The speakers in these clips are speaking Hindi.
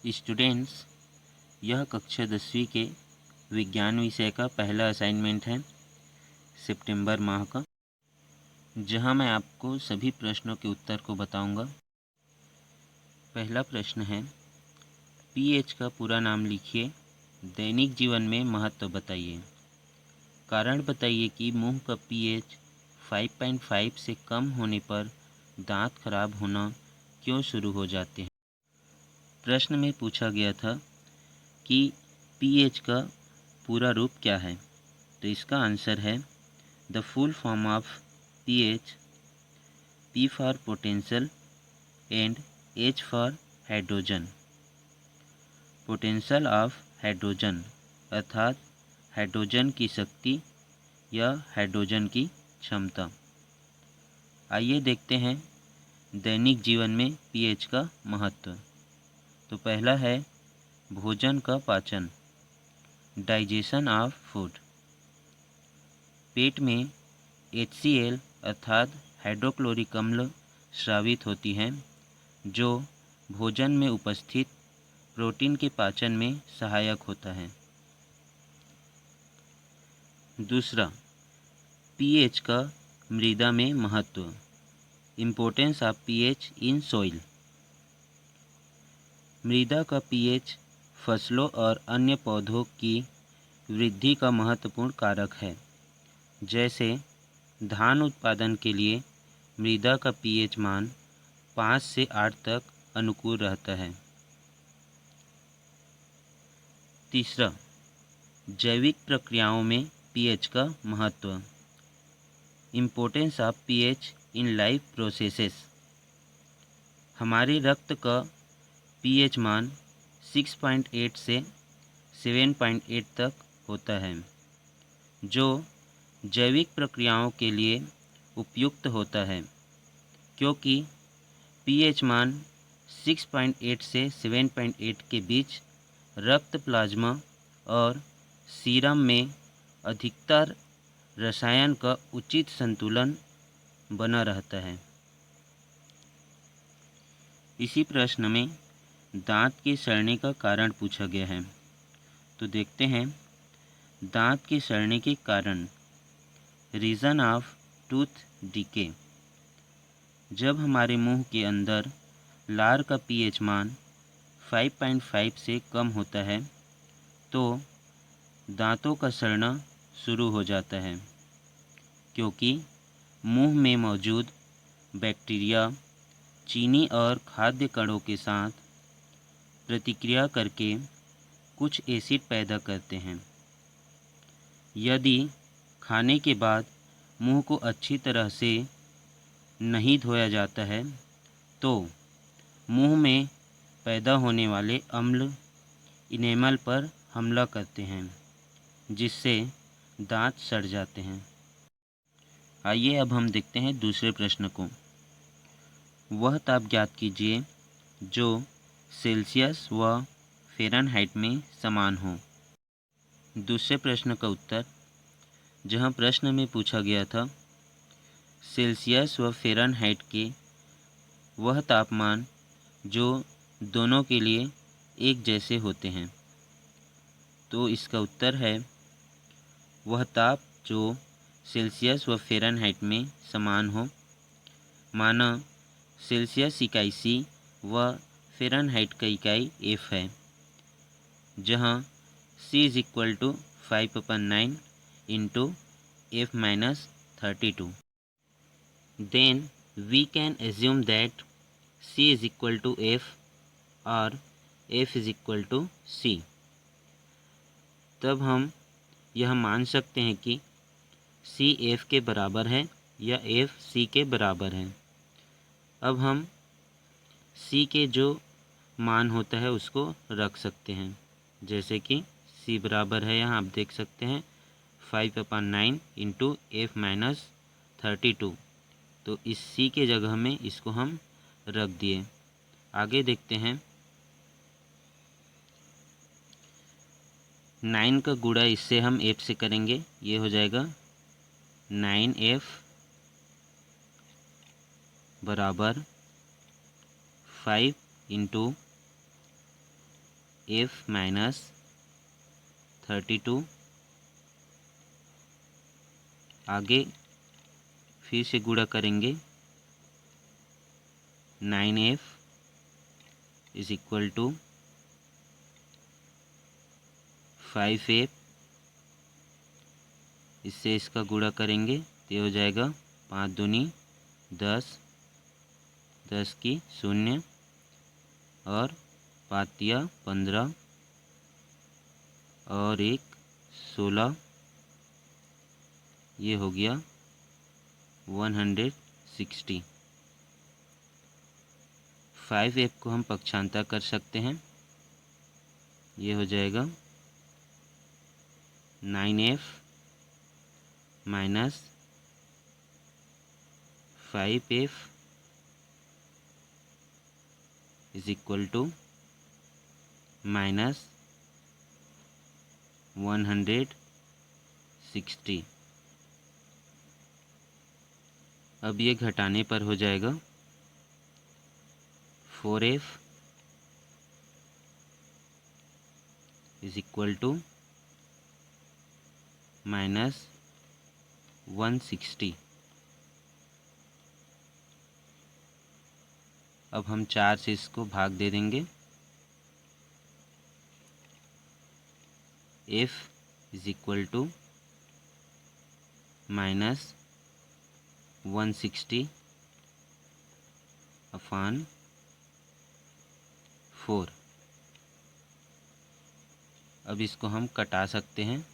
स्टूडेंट्स, यह कक्षा 10वीं के विज्ञान विषय का पहला असाइनमेंट है सितंबर माह का, जहां मैं आपको सभी प्रश्नों के उत्तर को बताऊंगा। पहला प्रश्न है, पीएच का पूरा नाम लिखिए। दैनिक जीवन में महत्व बताइए। कारण बताइए कि मुंह का पीएच 5.5 से कम होने पर दांत खराब होना क्यों शुरू हो जाते हैं। प्रश्न में पूछा गया था कि पीएच का पूरा रूप क्या है, तो इसका आंसर है the full form of pH, P for potential and H for hydrogen. Potential of hydrogen अर्थात हाइड्रोजन की शक्ति या हाइड्रोजन की क्षमता। आइए देखते हैं दैनिक जीवन में पीएच का महत्व। तो पहला है भोजन का पाचन, डाइजेशन ऑफ फूड। पेट में HCl अर्थात हाइड्रोक्लोरिक अम्ल स्रावित होती हैं, जो भोजन में उपस्थित प्रोटीन के पाचन में सहायक होता है। दूसरा, पीएच का मृदा में महत्व, importance of pH in soil. मृदा का पीएच फसलों और अन्य पौधों की वृद्धि का महत्वपूर्ण कारक है। जैसे धान उत्पादन के लिए मृदा का पीएच मान 5 से 8 तक अनुकूल रहता है। तीसरा, जैविक प्रक्रियाओं में पीएच का महत्व, importance of pH in life processes. हमारे रक्त का पीएच मान 6.8 से 7.8 तक होता है, जो जैविक प्रक्रियाओं के लिए उपयुक्त होता है, क्योंकि पीएच मान 6.8 से 7.8 के बीच रक्त प्लाज्मा और सीरम में अधिकतर रसायन का उचित संतुलन बना रहता है। इसी प्रश्न में दांत के सड़ने का कारण पूछा गया है, तो देखते हैं दांत के सड़ने के कारण। रीज़न ऑफ टूथ डीके, जब हमारे मुंह के अंदर लार का पीएच मान 5.5 से कम होता है तो दांतों का सड़ना शुरू हो जाता है, क्योंकि मुंह में मौजूद बैक्टीरिया चीनी और खाद्य कणों के साथ प्रतिक्रिया करके कुछ एसिड पैदा करते हैं। यदि खाने के बाद मुंह को अच्छी तरह से नहीं धोया जाता है तो मुंह में पैदा होने वाले अम्ल इनेमल पर हमला करते हैं, जिससे दांत सड़ जाते हैं। आइए अब हम देखते हैं दूसरे प्रश्न को। वह ताप ज्ञात कीजिए जो सेल्सियस व फ़ारेनहाइट में समान हो। दूसरे प्रश्न का उत्तर, जहां प्रश्न में पूछा गया था सेल्सियस व फ़ारेनहाइट के वह तापमान जो दोनों के लिए एक जैसे होते हैं, तो इसका उत्तर है वह ताप जो सेल्सियस व फ़ारेनहाइट में समान हो। माना सेल्सियस इकाई C व फ़ारेनहाइट का इकाई F है, जहाँ C is equal to 5/9 into F-32। Then we can assume that C is equal to F और F is equal to C। तब हम यह मान सकते हैं कि C F के बराबर है या F C के बराबर है। अब हम C के जो मान होता है उसको रख सकते हैं, जैसे कि C बराबर है, यहाँ आप देख सकते हैं 5/9 इंटू F-32। तो इस C के जगह में इसको हम रख दिए। आगे देखते हैं 9 का गुणा इससे हम 8 से करेंगे, ये हो जाएगा 9F बराबर 5 इंटू एफ माइनस 32, आगे फिर से गुणा करेंगे 9f is equal to 5f, इससे इसका गुणा करेंगे तो ये हो जाएगा 5 दूनी 10, 10 की 0 और 5 तिया 15 और 1 16, ये हो गया 160। 5f को हम पक्षांतर कर सकते हैं, ये हो जाएगा 9f minus 5f is equal to minus 160। अब ये घटाने पर हो जाएगा 4f is equal to minus 160। अब हम 4 से इसको भाग दे देंगे। f is equal to minus 160 upon 4। अब इसको हम कटा सकते हैं।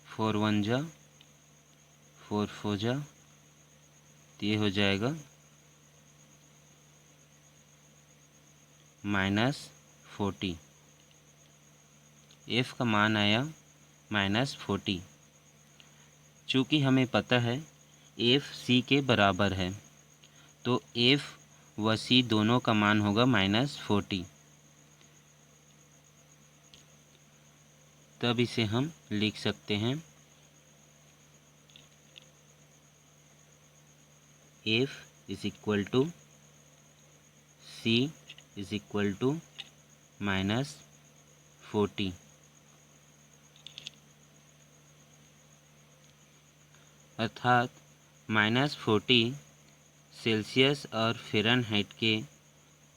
4 1 जा 4 4 जा, तो ये हो जाएगा -40। f का मान आया -40। चूँकि हमें पता है f c के बराबर है, तो f व c दोनों का मान होगा -40। तब इसे हम लिख सकते हैं f is equal to c is equal to -40। अर्थात -40 सेल्सियस और फ़ारेनहाइट के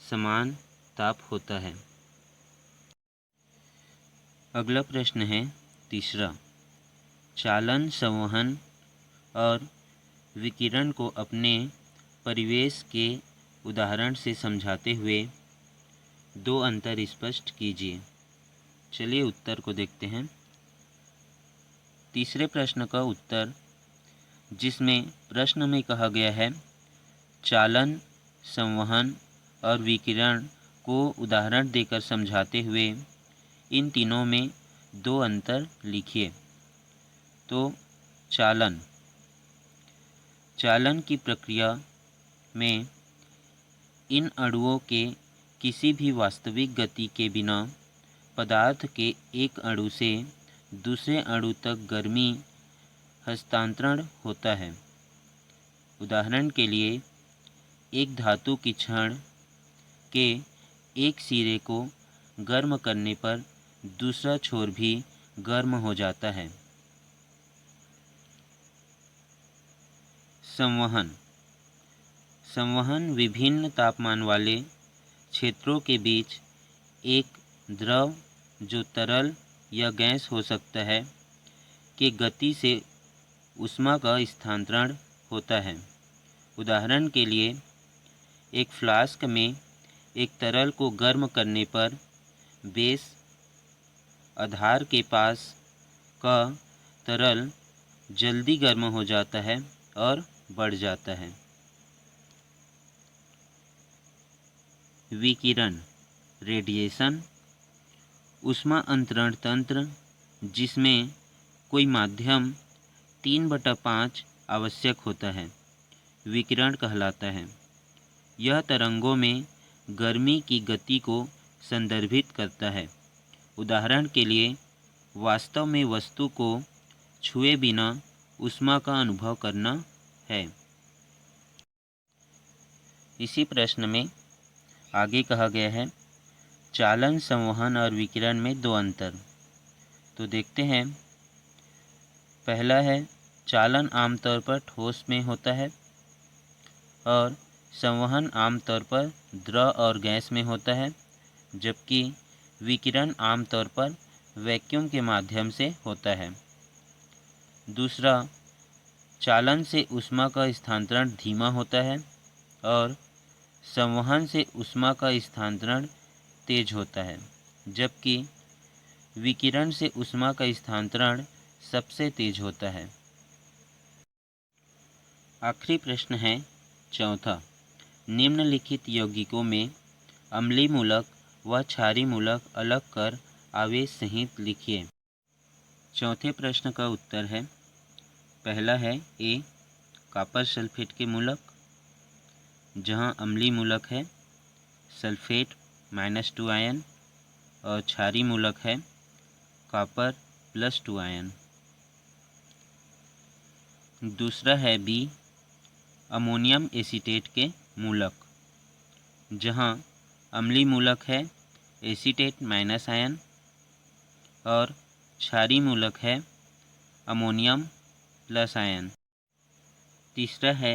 समान ताप होता है। अगला प्रश्न है तीसरा। चालन, संवहन और विकिरण को अपने परिवेश के उदाहरण से समझाते हुए दो अंतर स्पष्ट कीजिए। चलिए उत्तर को देखते हैं। तीसरे प्रश्न का उत्तर, जिसमें प्रश्न में कहा गया है चालन, संवहन और विकिरण को उदाहरण देकर समझाते हुए इन तीनों में दो अंतर लिखिए। तो चालन की प्रक्रिया में इन अणुओं के किसी भी वास्तविक गति के बिना पदार्थ के एक अणु से दूसरे अणु तक गर्मी हस्तांतरण होता है। उदाहरण के लिए, एक धातु की छड़ के एक सिरे को गर्म करने पर दूसरा छोर भी गर्म हो जाता है। संवहन विभिन्न तापमान वाले क्षेत्रों के बीच एक द्रव, जो तरल या गैस हो सकता है, के गति से ऊष्मा का स्थानांतरण होता है। उदाहरण के लिए, एक फ्लास्क में एक तरल को गर्म करने पर बेस आधार के पास का तरल जल्दी गर्म हो जाता है और बढ़ जाता है। विकिरण रेडिएशन ऊष्मा अंतरण तंत्र जिसमें कोई माध्यम 3/5 आवश्यक होता है, विकिरण कहलाता है। यह तरंगों में गर्मी की गति को संदर्भित करता है। उदाहरण के लिए, वास्तव में वस्तु को छुए बिना ऊष्मा का अनुभव करना है। इसी प्रश्न में आगे कहा गया है चालन, संवहन और विकिरण में दो अंतर। तो देखते हैं। पहला है चालन आमतौर पर ठोस में होता है और संवहन आमतौर पर द्रव और गैस में होता है, जबकि विकिरण आमतौर पर वैक्यूम के माध्यम से होता है। दूसरा, चालन से ऊष्मा का स्थानांतरण धीमा होता है और संवहन से ऊष्मा का स्थानांतरण तेज होता है, जबकि विकिरण से ऊष्मा का स्थानांतरण सबसे तेज होता है। आखिरी प्रश्न है चौथा। निम्नलिखित यौगिकों में अम्लीय मूलक व क्षारीय मूलक अलग कर आवेश सहित लिखिए। चौथे प्रश्न का उत्तर है पहला है ए कॉपर सल्फेट के मूलक, जहां अम्लीय मूलक है सल्फेट -2 आयन और क्षारीय मूलक है कॉपर +2 आयन। दूसरा है बी अमोनियम एसीटेट के मूलक, जहां अम्लीय मूलक है एसीटेट - आयन और क्षारीय मूलक है अमोनियम + आयन। तीसरा है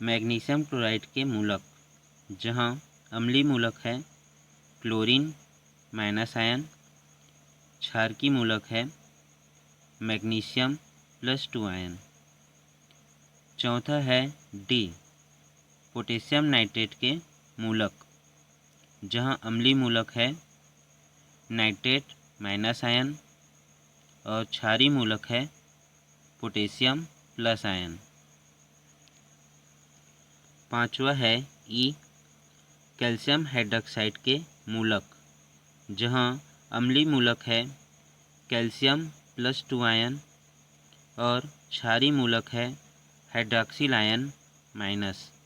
मैग्नीशियम क्लोराइड के मूलक, जहां अम्लीय मूलक है क्लोरीन - आयन, क्षारकी मूलक है मैग्नीशियम +2 आयन। चौथा है डी पोटेशियम नाइट्रेट के मूलक, जहां अम्लीय मूलक है नाइट्रेट - आयन और क्षारीय मूलक है पोटेशियम + आयन। पांचवा है ई कैल्शियम हाइड्रॉक्साइड के मूलक, जहां अम्लीय मूलक है कैल्शियम +2 आयन और क्षारीय मूलक है हाइड्रॉक्सिल आयन -।